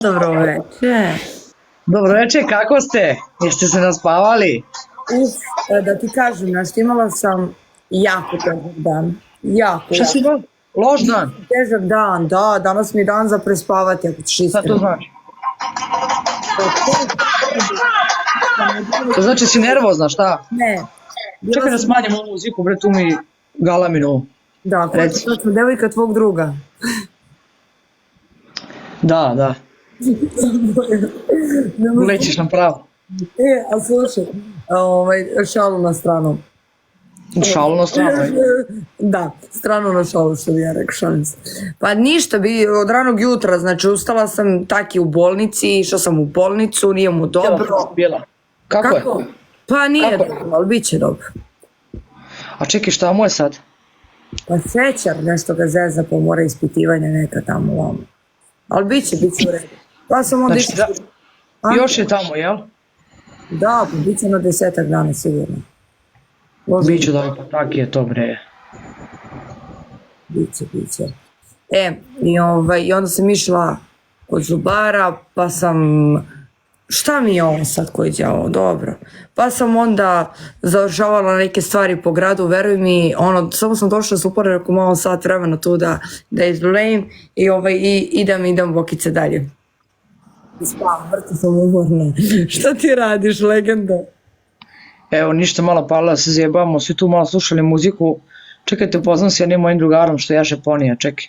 Dobro večer. Dobro večer, kako ste? Jeste se naspavali? Uf, da ti kažem, znaš, imala sam jako težak dan. Jako, Šta si jako imao? Loš dan? težak dan, da, danas mi je dan za prespavati, ako ćeš Šta to iskreno. znači? To znači si nervozna, šta? Ne, bila Čekaj da sam, smanjim ovu muziku, bre, tu mi galaminu. da, ko je Reci. točno devojka tvog druga. Da, da, Ne možeš- lećiš nam pravo. a slušaj, šalu na stranu. Šalu na stranu. Da, stranu na šalu, što bi ja rekao, šalim se. Pa ništa, bi od ranog jutra, znači ustala sam taki u bolnici, išla sam u bolnicu, nije mu dobro. Bijela. Kako je? Pa nije Kako je? dobro, ali bit će dobro. A čekaj, šta mu je sad? Pa šećer, nešto ga zeza, pa mora ispitivanja neka tamo vamo. Ali bit će u redu. Pa sam onda Znači, išla... A? još je tamo, jel? Da, pa bit će na 10 dana sigurno. Može Biću da pa tak je to, bre. Biće. I onda sam išla kod zubara, pa sam... Šta mi je ovo sad koji je ovo? Dobro. Pa sam onda završavala neke stvari po gradu, veruj mi, samo sam došla super, rekao malo sat vremena tu da izblejim i idem bokice dalje. Spavam, vrti sam umorna. Šta ti radiš, legenda? Evo, ništa, malo palila se zjebamo, svi tu malo slušali muziku. Čekajte, upoznam se jednim mojim drugarom što jaše ponija, čekaj.